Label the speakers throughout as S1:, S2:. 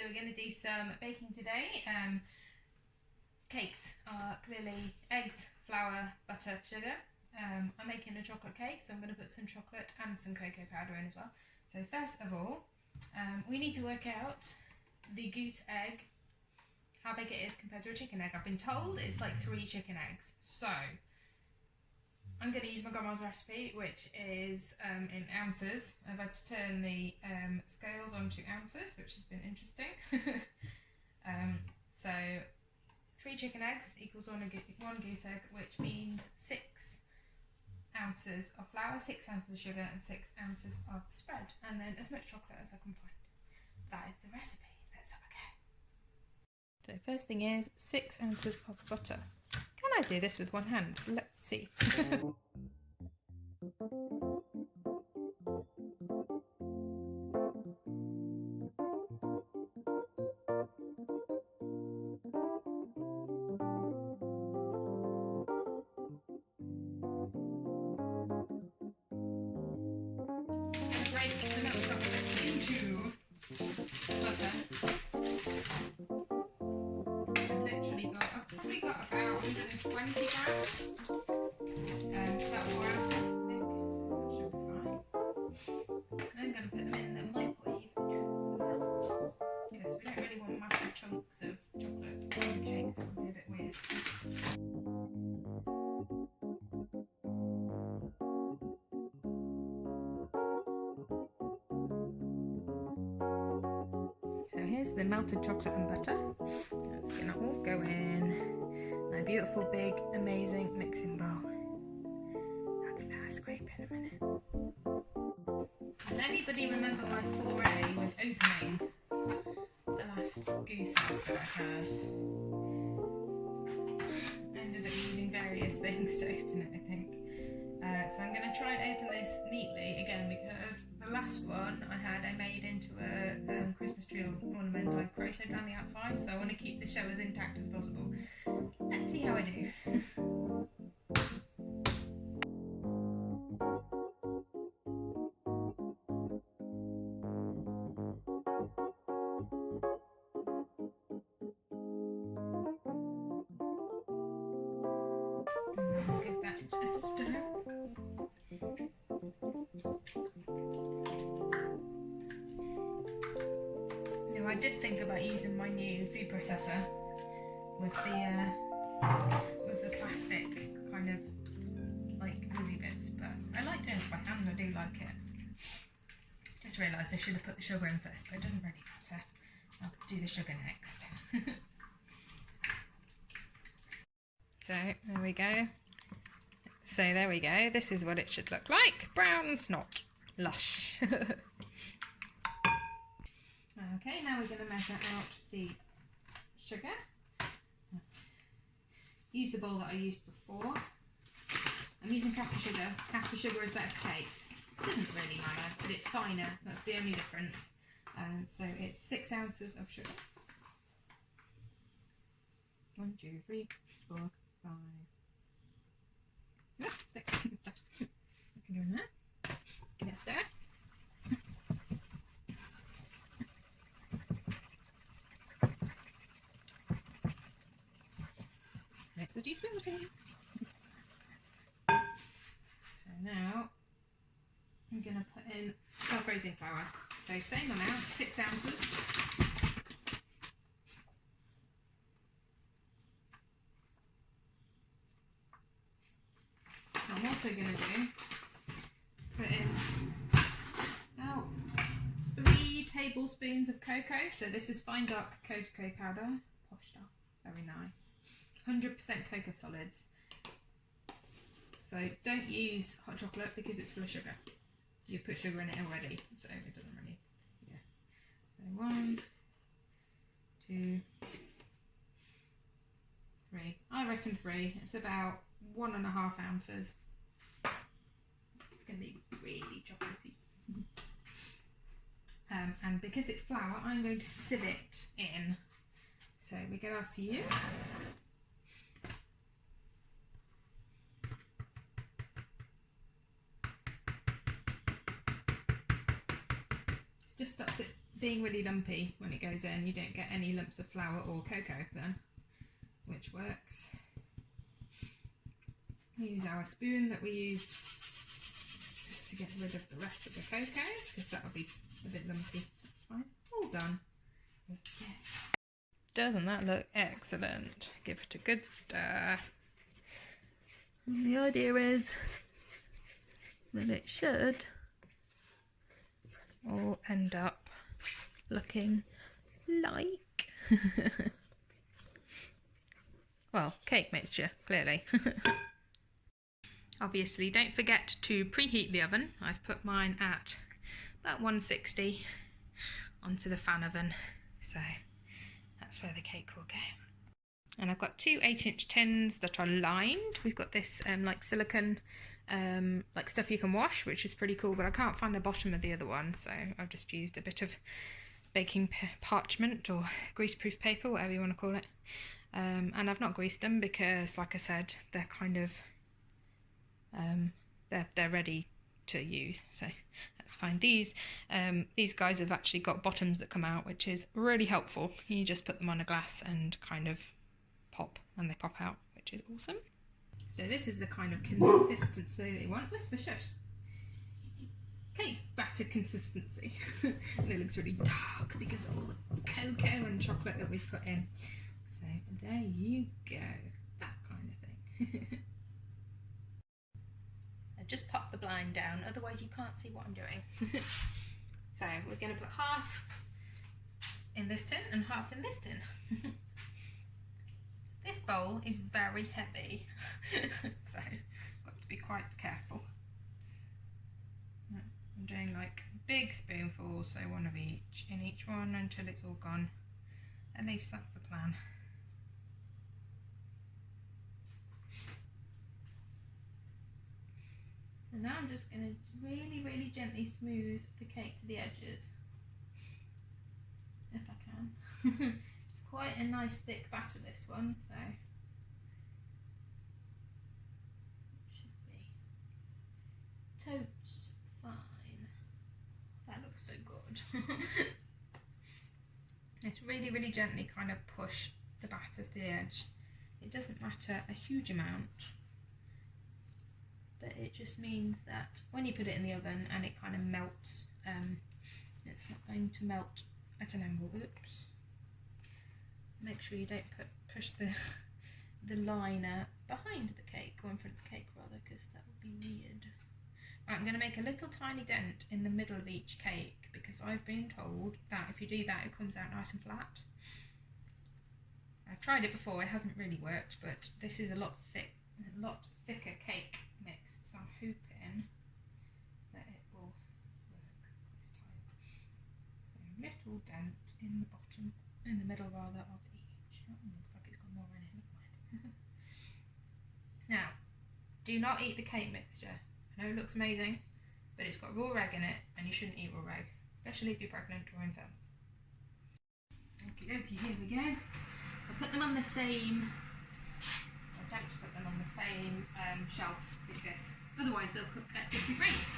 S1: So we're going to do some baking today. Cakes are clearly eggs, flour, butter, sugar. I'm making a chocolate cake, so I'm going to put some chocolate and some cocoa powder in as well. So first of all, we need to work out the goose egg, how big it is compared to a chicken egg. I've been told it's like 3 chicken eggs. So I'm going to use my grandma's recipe, which is in ounces. I've had to turn the scales onto ounces, which has been interesting. So 3 chicken eggs equals 1 goose egg, which means 6 ounces of flour, 6 ounces of sugar, and 6 ounces of spread, and then as much chocolate as I can find. That is the recipe. Let's have a go. So first thing is 6 ounces of butter. Can I do this with one hand? Let's see. Break the milk chocolate into butter. I've probably got about 120 grams. About 4 ounces, I think, so that should be fine. I'm going to put them in the microwave to melt, because we don't really want massive chunks of chocolate on the cake. That would be a bit weird. So here's the melted chocolate and butter. That's going to all go in my beautiful, big, amazing mixing bowl. I'll give that a scrape in a minute. Does anybody remember my foray with opening the last goose egg that I had? I ended up using various things to open it, I think. So I'm going to try and open this neatly again, because the last one I made into a Christmas tree ornament. I crocheted around the outside, so I want to keep the shell as intact as possible. Let's see how I do. I'll give that a stir. Now, I did think about using my new food processor with the plastic kind of like fizzy bits, but I like doing it by hand. I do like it. Just realised I should have put the sugar in first, but it doesn't really matter. I'll do the sugar next. So there we go. So there we go. This is what it should look like. Brown snot. Lush. Okay, now we're going to measure out the sugar. Use the bowl that I used before. I'm using caster sugar. Caster sugar is better for cakes. It doesn't really matter, but it's finer. That's the only difference. So it's 6 ounces of sugar. 1, 2, 3, 4, 5. No, 6. Just I can go in there. Give it a stir. Mix the smoothie. So now I'm going to put in self-raising flour. So same amount, 6 ounces. What I'm also going to do is put in about 3 tablespoons of cocoa. So this is fine dark cocoa powder, poshed off, very nice. 100% cocoa solids. So don't use hot chocolate because it's full of sugar. You've put sugar in it already, so it doesn't really, yeah. So 1, 2, 3. I reckon 3. It's about 1.5 ounces. It's going to be really chocolatey. And because it's flour, I'm going to sieve it in. So we get our sieve. Just stops it being really lumpy when it goes in. You don't get any lumps of flour or cocoa then, which works. We use our spoon that we used just to get rid of the rest of the cocoa, because that'll be a bit lumpy. That's fine. All done. Okay. Doesn't that look excellent? Give it a good stir. And the idea is that it should all end up looking like well, cake mixture, clearly. Obviously, don't forget to preheat the oven. I've put mine at about 160 onto the fan oven, so that's where the cake will go. And I've got two 8-inch tins that are lined. We've got this like silicone like stuff you can wash, which is pretty cool, but I can't find the bottom of the other one, so I've just used a bit of baking parchment or greaseproof paper, whatever you want to call it. And I've not greased them because, like I said, they're kind of they're ready to use, so that's fine. These guys have actually got bottoms that come out, which is really helpful. You just put them on a glass and kind of pop, and they pop out, which is awesome. So this is the kind of consistency that you want. Whisper, shush. Cake batter consistency. And it looks really dark because of all the cocoa and chocolate that we've put in. So there you go, that kind of thing. I just pop the blind down, otherwise you can't see what I'm doing. So we're going to put half in this tin and half in this tin. This bowl is very heavy, so I've got to be quite careful. I'm doing like big spoonfuls, so one of each in each one until it's all gone. At least that's the plan. So now I'm just going to really, really gently smooth the cake to the edges, if I can. It's quite a nice thick batter, this one, so it should be totes fine. That looks so good. It's really, really gently kind of push the batter to the edge. It doesn't matter a huge amount, but it just means that when you put it in the oven and it kind of melts, it's not going to melt at an angle. Oops. Make sure you don't push the liner behind the cake, or in front of the cake rather, because that would be weird. Right, I'm going to make a little tiny dent in the middle of each cake, because I've been told that if you do that it comes out nice and flat. I've tried it before, it hasn't really worked, but this is a lot thicker cake mix, so I'm hoping that it will work this time. So a little dent in the bottom, in the middle rather, of each. Oh, looks like it's got more in it, never mind. Now, do not eat the cake mixture. I know it looks amazing, but it's got raw egg in it, and you shouldn't eat raw egg, especially if you're pregnant or infant. Okie dokie, here we go. I'll put them on the same, I don't put them on the same shelf, because otherwise they'll cook at different rates,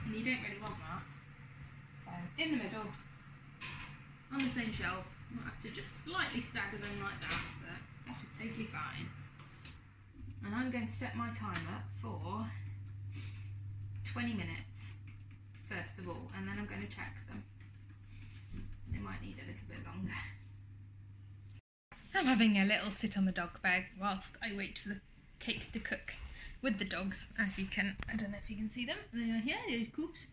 S1: and you don't really want that. So in the middle, on the same shelf, you might have to just slightly stagger them like that, but that is totally fine. And I'm going to set my timer for 20 minutes first of all, and then I'm going to check them. They might need a little bit longer. I'm having a little sit on the dog bed whilst I wait for the cakes to cook with the dogs, as you can, I don't know if you can see them. They are here, there's Coops.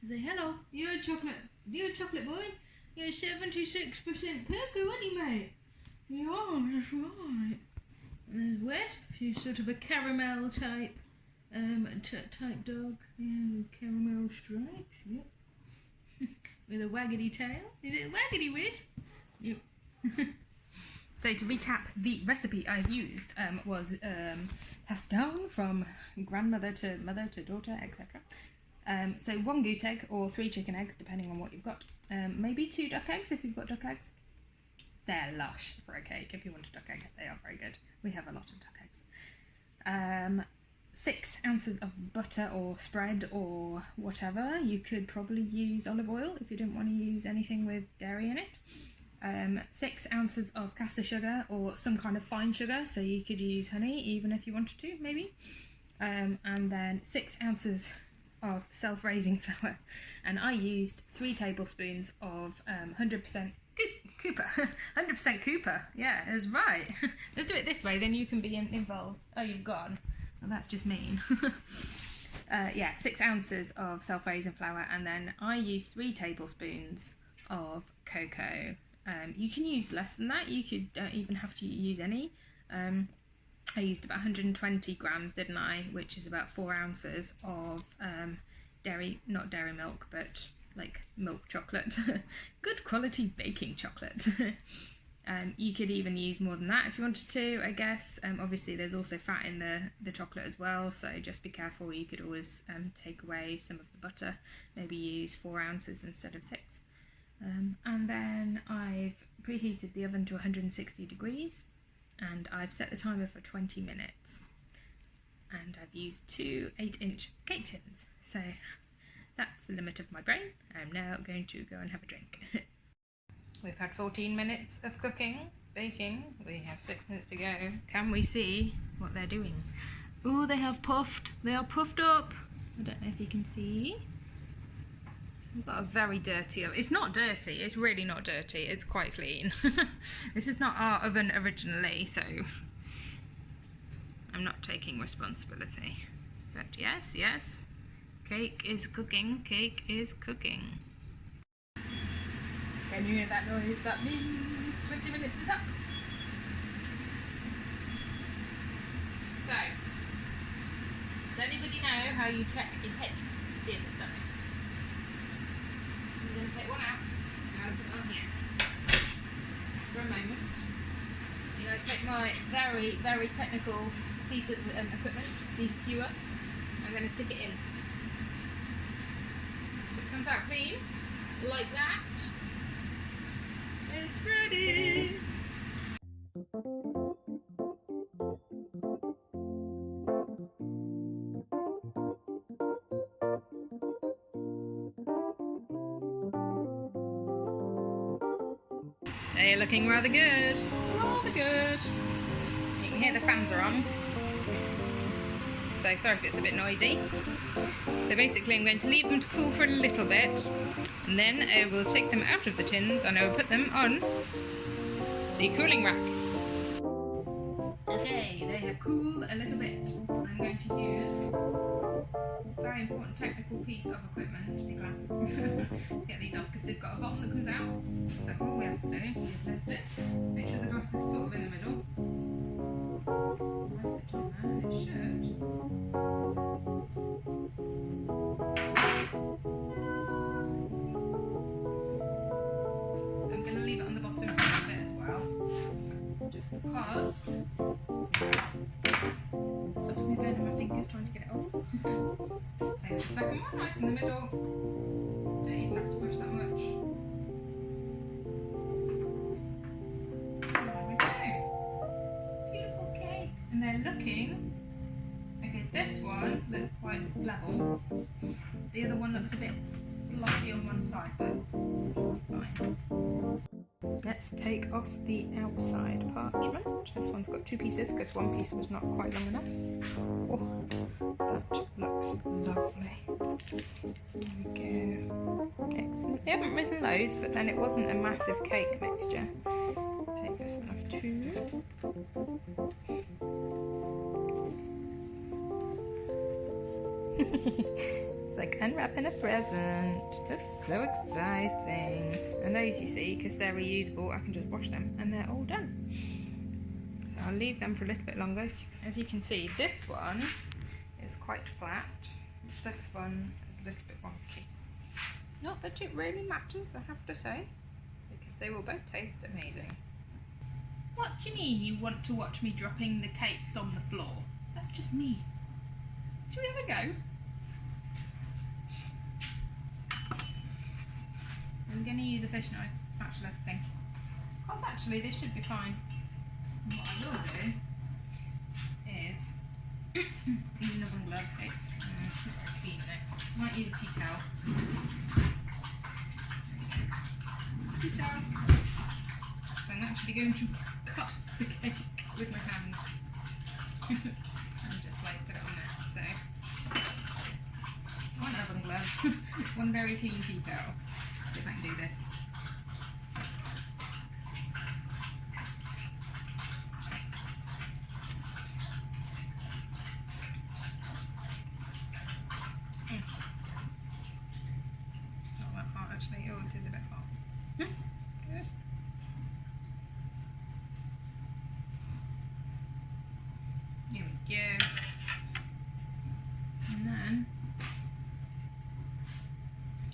S1: Say hello, you're a chocolate boy. You're 76% cocoa, aren't you, mate? You are, that's right. And there's Wisp, she's sort of a caramel type type dog. Yeah, with caramel stripes, yep. With a waggedy tail. Is it waggedy, Wisp? Yep. So to recap, the recipe I've used was passed down from grandmother to mother to daughter, etc. So 1 goose egg or 3 chicken eggs, depending on what you've got. Maybe 2 duck eggs if you've got duck eggs. They're lush for a cake. If you want a duck egg, they are very good. We have a lot of duck eggs. 6 ounces of butter or spread or whatever. You could probably use olive oil if you didn't want to use anything with dairy in it. 6 ounces of caster sugar or some kind of fine sugar, so you could use honey even if you wanted to, maybe. And then 6 ounces of self-raising flour, and I used 3 tablespoons of 100% Cooper. 100% Cooper. Yeah, that's right. Let's do it this way, then you can be involved. Oh, you've gone. Well, that's just mean. Yeah, 6 ounces of self-raising flour, and then I used 3 tablespoons of cocoa. You can use less than that. You don't even have to use any. I used about 120 grams, didn't I? Which is about 4 ounces of not dairy milk, but like milk chocolate. Good quality baking chocolate. You could even use more than that if you wanted to, I guess. Obviously there's also fat in the chocolate as well, so just be careful. You could always take away some of the butter, maybe use 4 ounces instead of 6. And then I've preheated the oven to 160 degrees, and I've set the timer for 20 minutes. And I've used 2 8-inch cake tins, so that's the limit of my brain. I'm now going to go and have a drink. We've had 14 minutes of baking. We have 6 minutes to go. Can we see what they're doing? Oh, they have puffed. They are puffed up. I don't know if you can see. We've got a very dirty oven. It's not dirty. It's really not dirty. It's quite clean. This is not our oven originally, so I'm not taking responsibility. But yes, yes. Cake is cooking. Cake is cooking. Can you hear that noise? That means 20 minutes is up. So, does anybody know how you check your cake to see if it's done? I'm going to take one out and I'm going to put it on here for a moment. I'm going to take my very, very technical piece of equipment, the skewer. I'm going to stick it in. If it comes out clean, like that, it's ready! They're looking rather good. Rather good. You can hear the fans are on. So sorry if it's a bit noisy. So basically I'm going to leave them to cool for a little bit, and then I will take them out of the tins and I will put them on the cooling rack. Okay, they have cooled a little bit. I'm going to use a very important technical piece of equipment, the glass, to get these off, because they've got a bottom that comes out. So all we have to do is lift it, make sure the glass is sort of in the middle. Rest it on there, it should. I'm going to leave it on the bottom for a bit as well, just because it stops me burning my fingers trying to get it off. So the second one, right in the middle. Don't even have to push that much. There we go. Beautiful cakes, and they're looking. Okay, this one looks quite level. The other one looks a bit blocky on one side, but fine. Let's take off the outside parchment. This one's got 2 pieces because one piece was not quite long enough. Oh, that looks lovely. There we go. Excellent. They haven't risen loads, but then it wasn't a massive cake mixture. Take this one off too. It's like unwrapping a present. It's so exciting. And those, you see, because they're reusable, I can just wash them and they're all done. So I'll leave them for a little bit longer. As you can see, this one is quite flat. This one is a little bit wonky. Not that it really matters, I have to say, because they will both taste amazing. What do you mean you want to watch me dropping the cakes on the floor? That's just mean. Shall we have a go? I'm going to use a fish knife, actually, I think. Because actually this should be fine. And what I will do is use another It's not very clean though. Might use a tea towel. Tea towel. So I'm actually going to cut the cake with my hand. And just like put it on there. So one oven glove, one very clean tea towel. See if I can do this. It's not that hot actually. Oh, it is a bit hot. Good. Here we go. And then,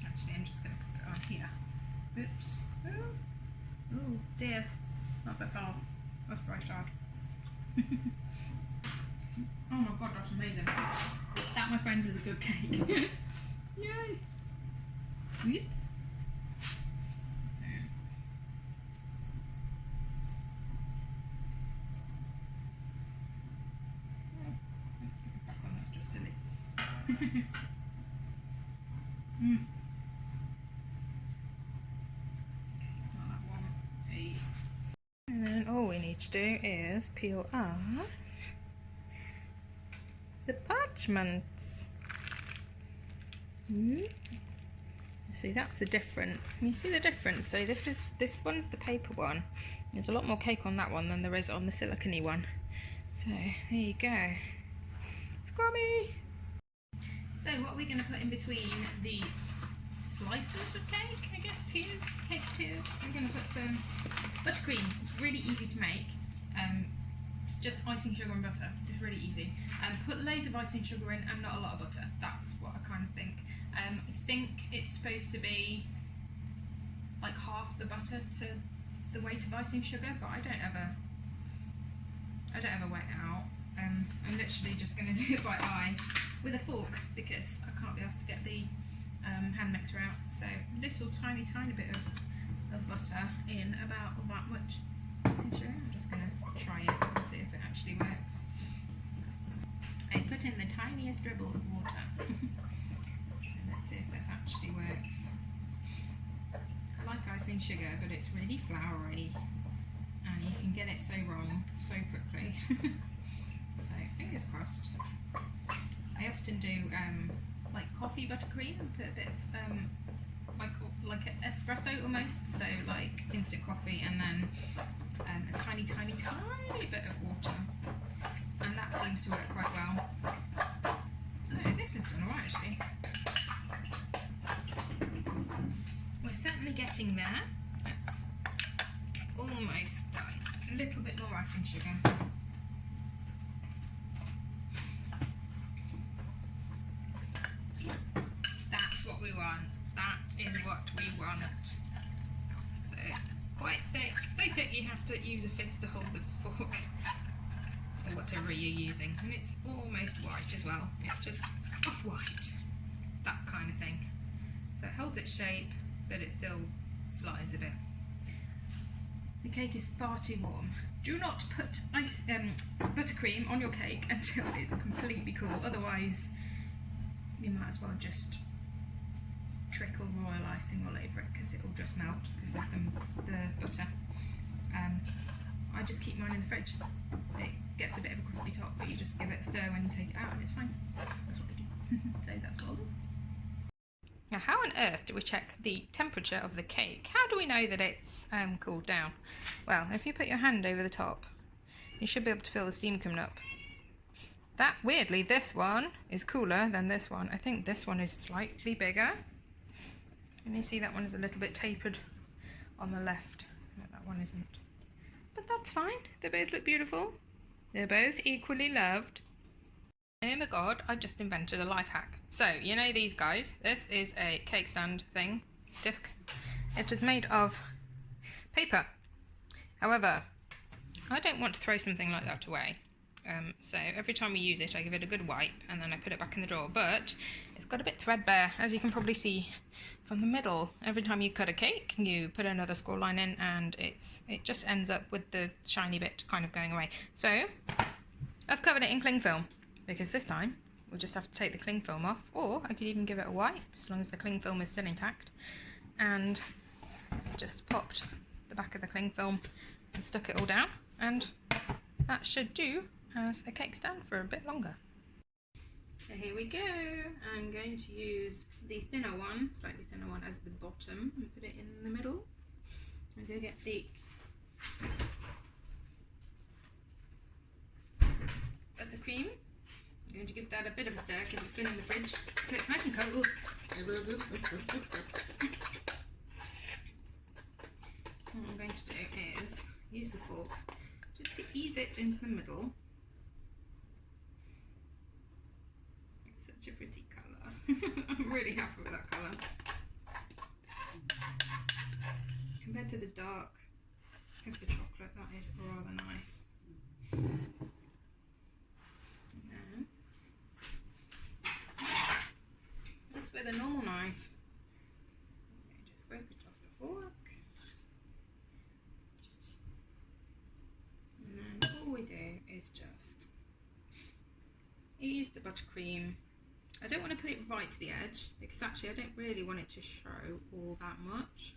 S1: actually I'm just going to put it on here. Oops. Oh dear. Not that hard. That's very hard. Oh my god, that's amazing. That, my friends, is a good cake. Yay. Oops. That's just silly. Mm. Okay, it's not that one. Hey. And then all we need to do is peel off the parchments. See, that's the difference. Can you see the difference? So this one's the paper one. There's a lot more cake on that one than there is on the silicone-y one. So there you go. Scrummy. So what are we going to put in between the slices of cake? I guess tiers, cake tiers. We're going to put some buttercream. It's really easy to make. It's just icing, sugar and butter. It's really easy. Put loads of icing sugar in and not a lot of butter. That's what I kind of think. I think it's supposed to be like half the butter to the weight of icing sugar, but I don't ever weigh it out. I'm literally just going to do it by eye with a fork because I can't be asked to get the hand mixer out. So little tiny bit of butter in about that much icing sugar. I'm just going to try it and see if it actually works. I put in the tiniest dribble of water. So let's see if this actually works. I like icing sugar, but it's really floury and you can get it so wrong so quickly. So fingers crossed. I often do like coffee buttercream and put a bit of like an espresso almost, so like instant coffee, and then a tiny bit of water, and that seems to work quite well. So this is done alright actually. We're certainly getting there. That's almost done. A little bit more icing sugar. That's what we want. That is what we want. So quite thick. So thick you have to use a fist to hold the fork or whatever you're using. And it's almost white as well. It's just off-white. That kind of thing. So it holds its shape, but it still slides a bit. The cake is far too warm. Do not put buttercream on your cake until it's completely cool. Otherwise, you might as well just trickle royal icing all over it because it will just melt because of the butter. I just keep mine in the fridge. It gets a bit of a crusty top, but you just give it a stir when you take it out and it's fine. That's what they do. So that's what I'll do. Now, how on earth do we check the temperature of the cake? How do we know that it's cooled down? Well, if you put your hand over the top, you should be able to feel the steam coming up. That, weirdly, this one is cooler than this one. I think this one is slightly bigger. Can you see that one is a little bit tapered on the left? No, that one isn't. But that's fine. They both look beautiful. They're both equally loved. Oh my god, I've just invented a life hack. So, you know these guys? This is a cake stand thing, disc. It is made of paper. However, I don't want to throw something like that away. So every time we use it, I give it a good wipe and then I put it back in the drawer. But it's got a bit threadbare, as you can probably see from the middle. Every time you cut a cake, you put another score line in and it just ends up with the shiny bit kind of going away. So I've covered it in cling film because this time we'll just have to take the cling film off, or I could even give it a wipe as long as the cling film is still intact, and just popped the back of the cling film and stuck it all down, and that should do as a cake stand for a bit longer. So here we go. I'm going to use the thinner one, slightly thinner one, as the bottom and put it in the middle. I'm going to get the buttercream. I'm going to give that a bit of a stir because it's been in the fridge, so it's nice and cold. What I'm going to do is use the fork just to ease it into the middle. It's such a pretty colour. I'm really happy with that colour. Compared to the dark of the chocolate, that is rather nice. And just with a normal knife, just scrape it off the fork. And then all we do is just ease the buttercream. I don't want to put it right to the edge because actually I don't really want it to show all that much.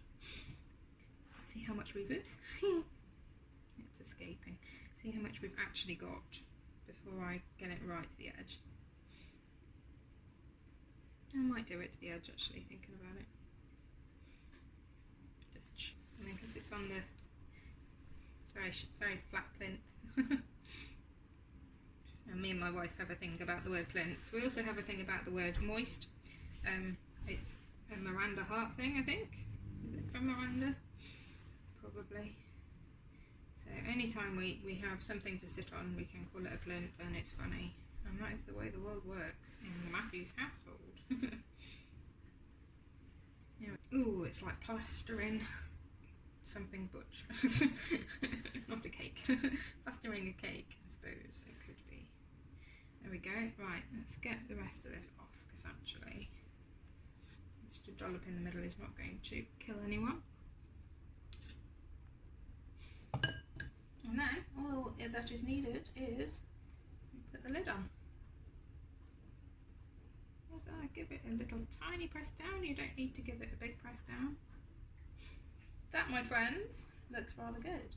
S1: See how much we've, oops, it's escaping. See how much we've actually got before I get it right to the edge. I might do it to the edge actually, thinking about it. Just, I mean, because it's on the very flat plinth. And me and my wife have a thing about the word plinth. We also have a thing about the word moist. It's a Miranda Hart thing, I think. Is it from Miranda? Probably. So anytime we have something to sit on, we can call it a plinth, and it's funny. And that is the way the world works in the Matthews household. Yeah. Ooh, it's like plastering something butch. Not a cake. Plastering a cake, I suppose it could be. There we go. Right, let's get the rest of this off, because actually just a dollop in the middle is not going to kill anyone. And then all that is needed is put the lid on. Give it a little tiny press down. You don't need to give it a big press down. That, my friends, looks rather good.